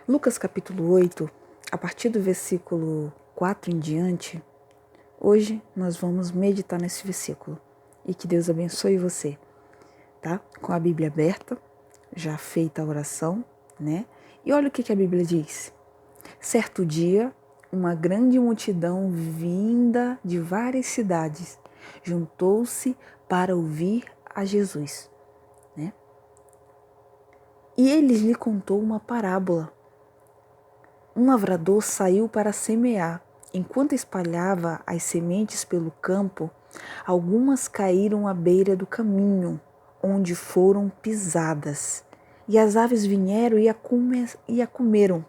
Lucas capítulo 8, a partir do versículo 4 em diante, hoje nós vamos meditar nesse versículo. E que Deus abençoe você, tá? Com a Bíblia aberta, já feita a oração, né? E olha o que a Bíblia diz. Certo dia, uma grande multidão vinda de várias cidades juntou-se para ouvir a Jesus, né? E ele lhe contou uma parábola. Um lavrador saiu para semear. Enquanto espalhava as sementes pelo campo, algumas caíram à beira do caminho, onde foram pisadas, e as aves vieram e a comeram.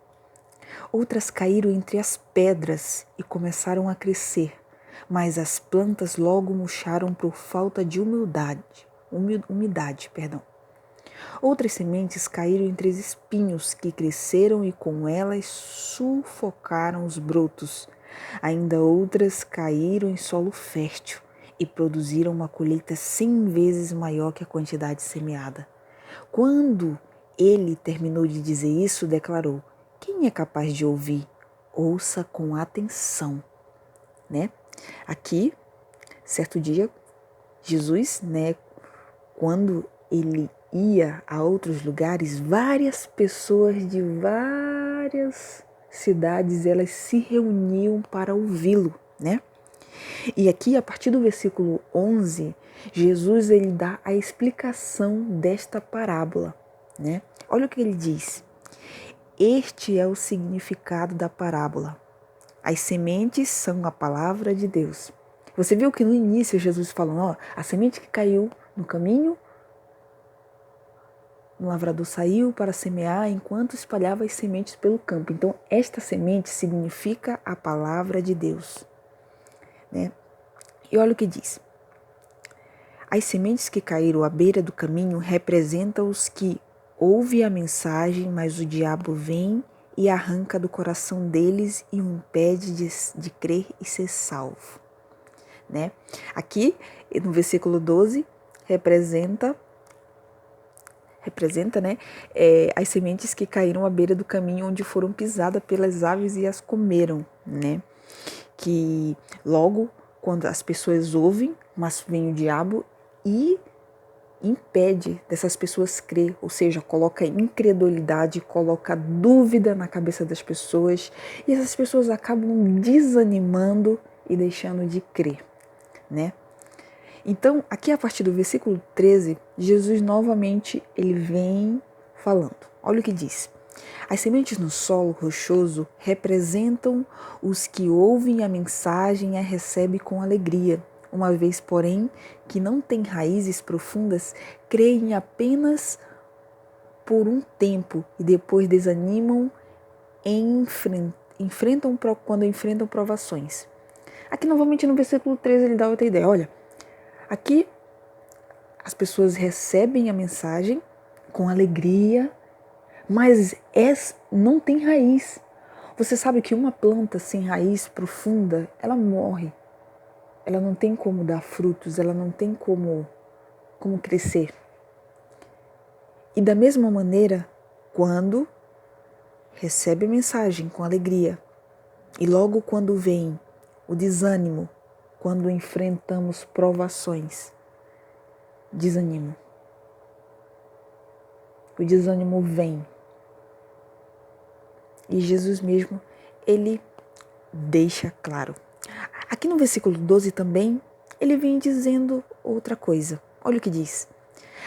Outras caíram entre as pedras e começaram a crescer, mas as plantas logo murcharam por falta de umidade. Outras sementes caíram entre os espinhos que cresceram e com elas sufocaram os brotos. Ainda outras caíram em solo fértil e produziram uma colheita 100 vezes maior que a quantidade semeada. Quando ele terminou de dizer isso, declarou: quem é capaz de ouvir? Ouça com atenção. Né? Aqui, certo dia, Jesus, né, quando ele ia a outros lugares, várias pessoas de várias cidades, elas se reuniam para ouvi-lo, né? E aqui, a partir do versículo 11, Jesus ele dá a explicação desta parábola, né? Olha o que ele diz. Este é o significado da parábola. As sementes são a palavra de Deus. Você viu que no início Jesus falou, a semente que caiu no caminho, o lavrador saiu para semear enquanto espalhava as sementes pelo campo. Então, esta semente significa a palavra de Deus, né? E olha o que diz. As sementes que caíram à beira do caminho representam os que ouvem a mensagem, mas o diabo vem e arranca do coração deles e o impede de crer e ser salvo, né? Aqui, no versículo 12, representa, né, as sementes que caíram à beira do caminho onde foram pisadas pelas aves e as comeram, né? Que logo, quando as pessoas ouvem, mas vem o diabo e impede dessas pessoas crer, ou seja, coloca incredulidade, coloca dúvida na cabeça das pessoas e essas pessoas acabam desanimando e deixando de crer, né? Então, aqui a partir do versículo 13, Jesus novamente ele vem falando. Olha o que diz. As sementes no solo rochoso representam os que ouvem a mensagem e a recebem com alegria. Uma vez, porém, que não têm raízes profundas, creem apenas por um tempo e depois desanimam quando enfrentam provações. Aqui novamente no versículo 13 ele dá outra ideia. Olha, aqui as pessoas recebem a mensagem com alegria, mas não tem raiz. Você sabe que uma planta sem raiz profunda, ela morre. Ela não tem como dar frutos, ela não tem como crescer. E da mesma maneira, quando recebe a mensagem com alegria, e logo quando vem o desânimo, quando enfrentamos provações, desânimo. O desânimo vem. E Jesus mesmo, ele deixa claro. Aqui no versículo 12 também, ele vem dizendo outra coisa. Olha o que diz.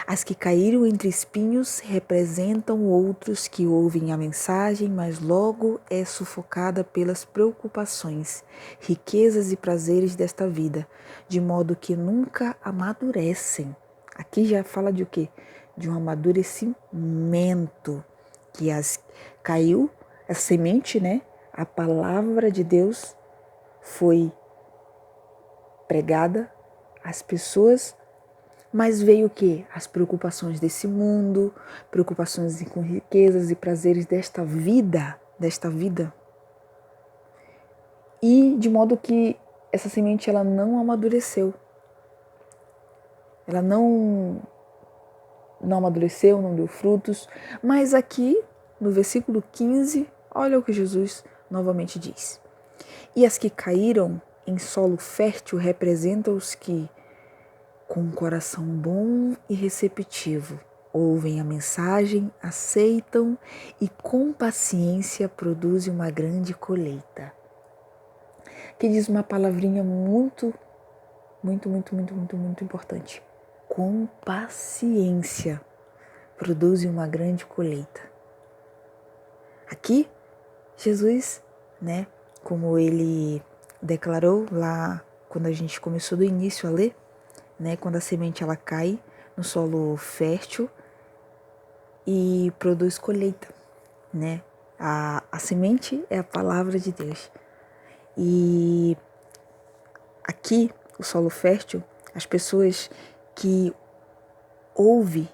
As que caíram entre espinhos representam outros que ouvem a mensagem, mas logo é sufocada pelas preocupações, riquezas e prazeres desta vida, de modo que nunca amadurecem. Aqui já fala de o quê? De um amadurecimento, que caiu a semente, né? A palavra de Deus foi pregada às pessoas, mas veio o quê? As preocupações desse mundo, preocupações com riquezas e prazeres desta vida. E de modo que essa semente ela não amadureceu. Ela não não amadureceu, não deu frutos. Mas aqui, no versículo 15, olha o que Jesus novamente diz. E as que caíram em solo fértil representam os que, com um coração bom e receptivo, ouvem a mensagem, aceitam e com paciência produzem uma grande colheita. Que diz uma palavrinha muito importante. Com paciência produzem uma grande colheita. Aqui, Jesus, como ele declarou lá quando a gente começou do início a ler, quando a semente ela cai no solo fértil e produz colheita, A semente é a palavra de Deus. E aqui, o solo fértil, as pessoas que ouvem,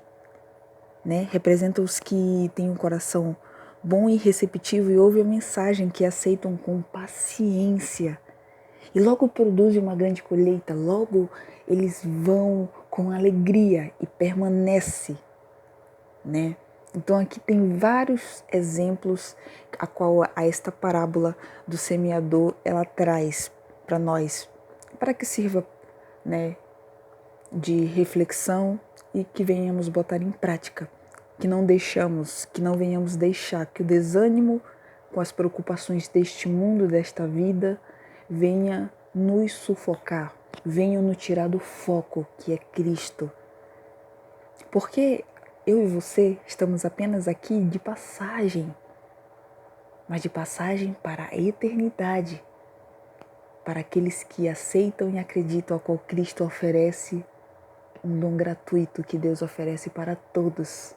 representam os que têm um coração bom e receptivo e ouvem a mensagem, que aceitam com paciência. E logo produzem uma grande colheita, logo eles vão com alegria e permanecem, Então aqui tem vários exemplos a qual esta parábola do semeador ela traz para nós, para que sirva, de reflexão e que venhamos botar em prática, que não venhamos deixar que o desânimo com as preocupações deste mundo, desta vida, venha nos sufocar, venha nos tirar do foco que é Cristo. Porque eu e você estamos apenas aqui de passagem, mas de passagem para a eternidade, para aqueles que aceitam e acreditam a qual Cristo oferece, um dom gratuito que Deus oferece para todos.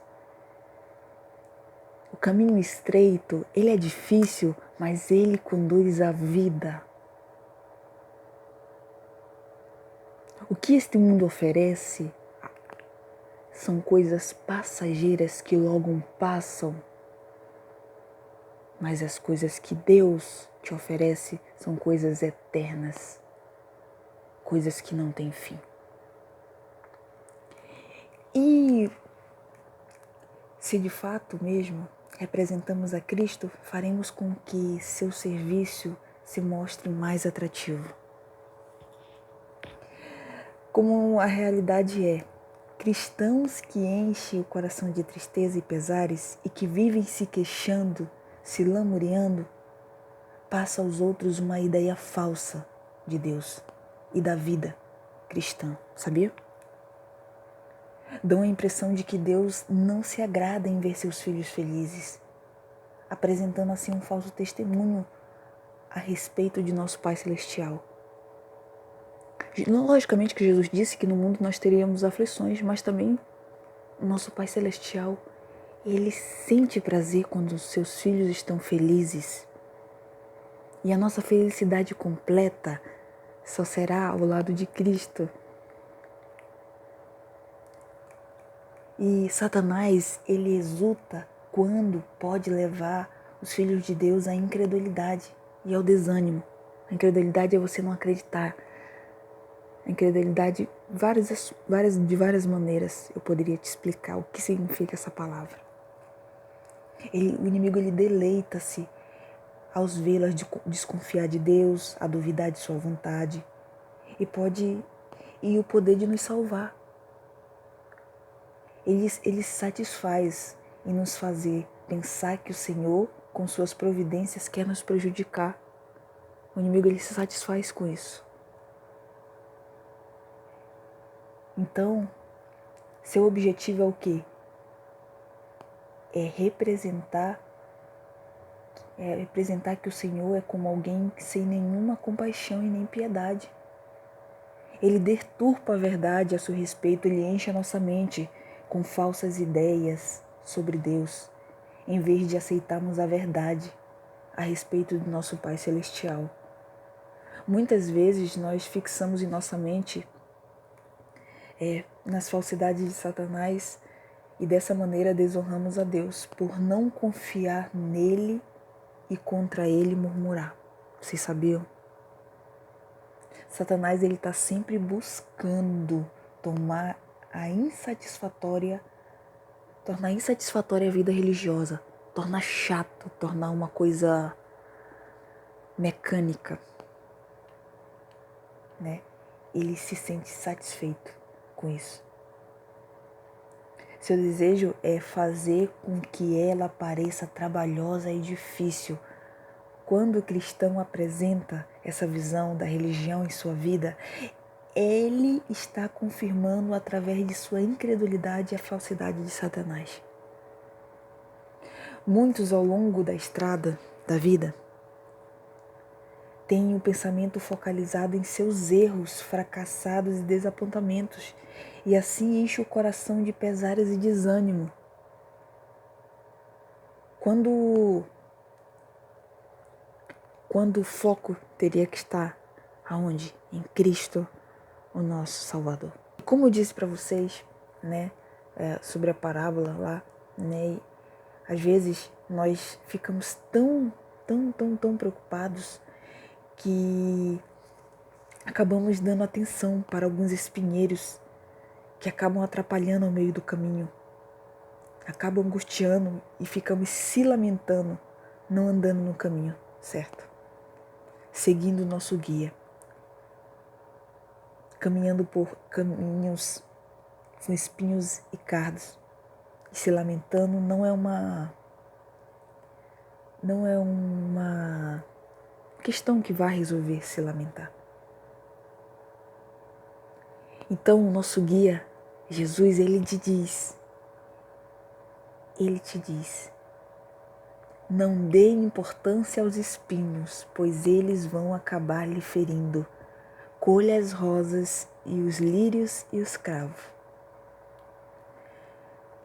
O caminho estreito, ele é difícil, mas ele conduz à vida. O que este mundo oferece são coisas passageiras que logo passam, mas as coisas que Deus te oferece são coisas eternas, coisas que não têm fim. E se de fato mesmo representamos a Cristo, faremos com que seu serviço se mostre mais atrativo. Como a realidade é, cristãos que enchem o coração de tristeza e pesares e que vivem se queixando, se lamuriando, passam aos outros uma ideia falsa de Deus e da vida cristã, sabia? Dão a impressão de que Deus não se agrada em ver seus filhos felizes, apresentando assim um falso testemunho a respeito de nosso Pai Celestial. Logicamente que Jesus disse que no mundo nós teríamos aflições, mas também o nosso Pai Celestial, ele sente prazer quando os seus filhos estão felizes. E a nossa felicidade completa só será ao lado de Cristo. E Satanás, ele exulta quando pode levar os filhos de Deus à incredulidade e ao desânimo. A incredulidade é você não acreditar. A incredulidade, de várias maneiras, eu poderia te explicar o que significa essa palavra. O inimigo, ele deleita-se aos vê-las desconfiar de Deus, a duvidar de sua vontade e o poder de nos salvar. Ele se satisfaz em nos fazer pensar que o Senhor, com suas providências, quer nos prejudicar. O inimigo, ele se satisfaz com isso. Então, seu objetivo é o quê? É representar que o Senhor é como alguém sem nenhuma compaixão e nem piedade. Ele deturpa a verdade a seu respeito, ele enche a nossa mente com falsas ideias sobre Deus, em vez de aceitarmos a verdade a respeito do nosso Pai Celestial. Muitas vezes nós fixamos em nossa mente nas falsidades de Satanás e dessa maneira desonramos a Deus por não confiar nele e contra ele murmurar. Vocês sabiam? Satanás, ele está sempre buscando tomar a insatisfatória tornar insatisfatória a vida religiosa, tornar chato, tornar uma coisa mecânica, né? Ele se sente satisfeito com isso. Seu desejo é fazer com que ela pareça trabalhosa e difícil. Quando o cristão apresenta essa visão da religião em sua vida, ele está confirmando através de sua incredulidade a falsidade de Satanás. Muitos ao longo da estrada da vida têm o pensamento focalizado em seus erros, fracassados e desapontamentos, e assim enche o coração de pesares e desânimo. Quando o foco teria que estar aonde? Em Cristo, o nosso Salvador. Como eu disse para vocês, né, sobre a parábola lá, né, às vezes nós ficamos tão preocupados que acabamos dando atenção para alguns espinheiros que acabam atrapalhando ao meio do caminho, acabam angustiando e ficamos se lamentando, não andando no caminho certo, seguindo o nosso guia, caminhando por caminhos com espinhos e cardos, e se lamentando não é uma questão que vai resolver se lamentar. Então o nosso guia, Jesus, ele te diz, não dê importância aos espinhos, pois eles vão acabar lhe ferindo. Colha as rosas e os lírios e os cravos.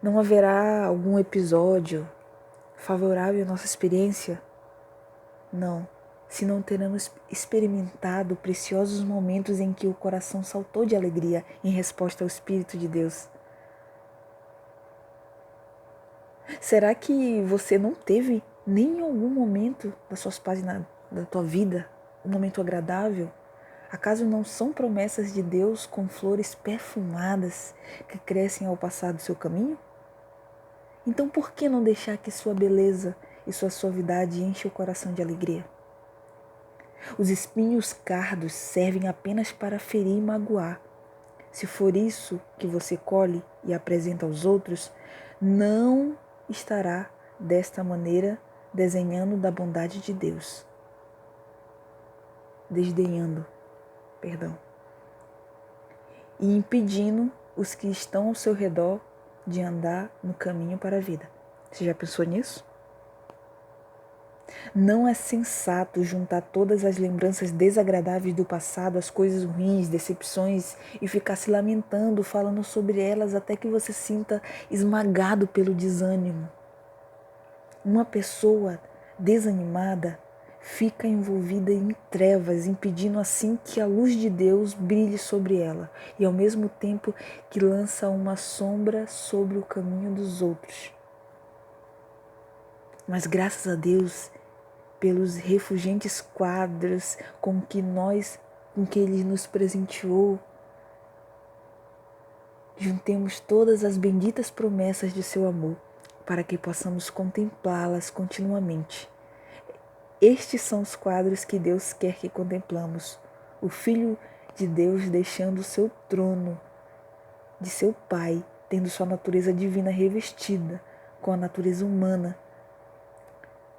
Não haverá algum episódio favorável à nossa experiência? Não, se não teremos experimentado preciosos momentos em que o coração saltou de alegria em resposta ao Espírito de Deus. Será que você não teve nem em algum momento das suas páginas da tua vida um momento agradável? Acaso não são promessas de Deus com flores perfumadas que crescem ao passar do seu caminho? Então por que não deixar que sua beleza e sua suavidade enchem o coração de alegria? Os espinhos cardos servem apenas para ferir e magoar. Se for isso que você colhe e apresenta aos outros, não estará desta maneira desenhando da bondade de Deus. Desdenhando, e impedindo os que estão ao seu redor de andar no caminho para a vida. Você já pensou nisso? Não é sensato juntar todas as lembranças desagradáveis do passado, as coisas ruins, decepções, e ficar se lamentando, falando sobre elas até que você se sinta esmagado pelo desânimo. Uma pessoa desanimada fica envolvida em trevas, impedindo assim que a luz de Deus brilhe sobre ela, e ao mesmo tempo que lança uma sombra sobre o caminho dos outros. Mas graças a Deus, pelos refulgentes quadros com que Ele nos presenteou, juntemos todas as benditas promessas de seu amor, para que possamos contemplá-las continuamente. Estes são os quadros que Deus quer que contemplamos. O Filho de Deus deixando o seu trono de seu Pai, tendo sua natureza divina revestida com a natureza humana,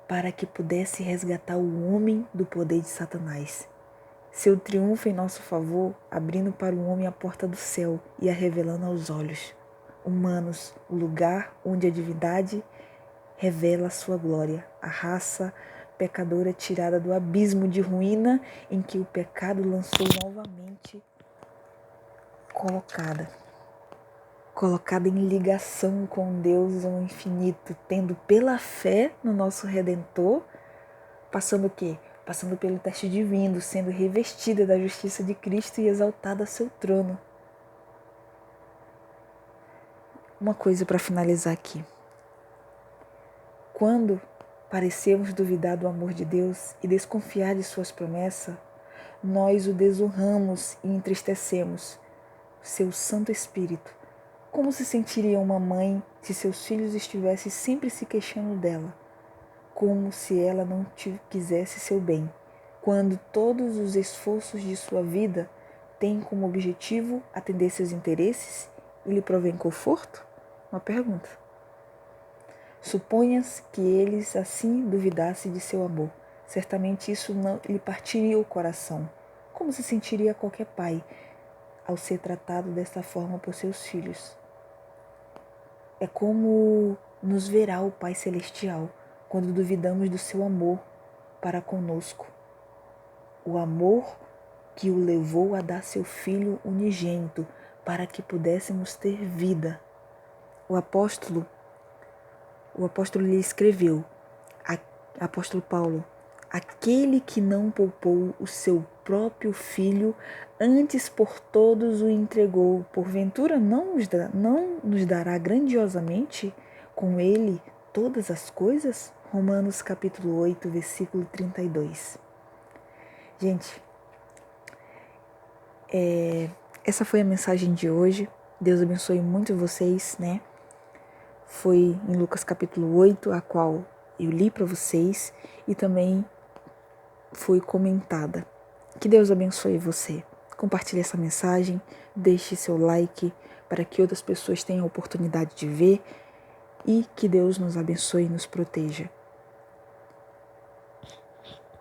para que pudesse resgatar o homem do poder de Satanás. Seu triunfo em nosso favor, abrindo para o homem a porta do céu e a revelando aos olhos humanos o lugar onde a divindade revela a sua glória, a raça pecadora tirada do abismo de ruína em que o pecado lançou novamente, colocada em ligação com Deus ao infinito, tendo pela fé no nosso Redentor, passando o quê? Passando pelo teste divino, sendo revestida da justiça de Cristo e exaltada a seu trono. Uma coisa para finalizar aqui. Quando parecemos duvidar do amor de Deus e desconfiar de suas promessas, nós o desonramos e entristecemos seu Santo Espírito, Como se sentiria uma mãe se seus filhos estivessem sempre se queixando dela, como se ela não quisesse seu bem, quando todos os esforços de sua vida têm como objetivo atender seus interesses e lhe provém conforto? Uma pergunta. Suponha-se que eles assim duvidassem de seu amor. Certamente isso não lhe partiria o coração. Como se sentiria qualquer pai ao ser tratado desta forma por seus filhos? É como nos verá o Pai Celestial quando duvidamos do seu amor para conosco. O amor que o levou a dar seu Filho unigênito para que pudéssemos ter vida. O apóstolo lhe escreveu, apóstolo Paulo, aquele que não poupou o seu próprio filho, antes por todos o entregou, porventura não nos dará grandiosamente com ele todas as coisas? Romanos capítulo 8, versículo 32. Gente, essa foi a mensagem de hoje. Deus abençoe muito vocês, né? Foi em Lucas capítulo 8, a qual eu li para vocês e também foi comentada. Que Deus abençoe você. Compartilhe essa mensagem, deixe seu like para que outras pessoas tenham a oportunidade de ver e que Deus nos abençoe e nos proteja.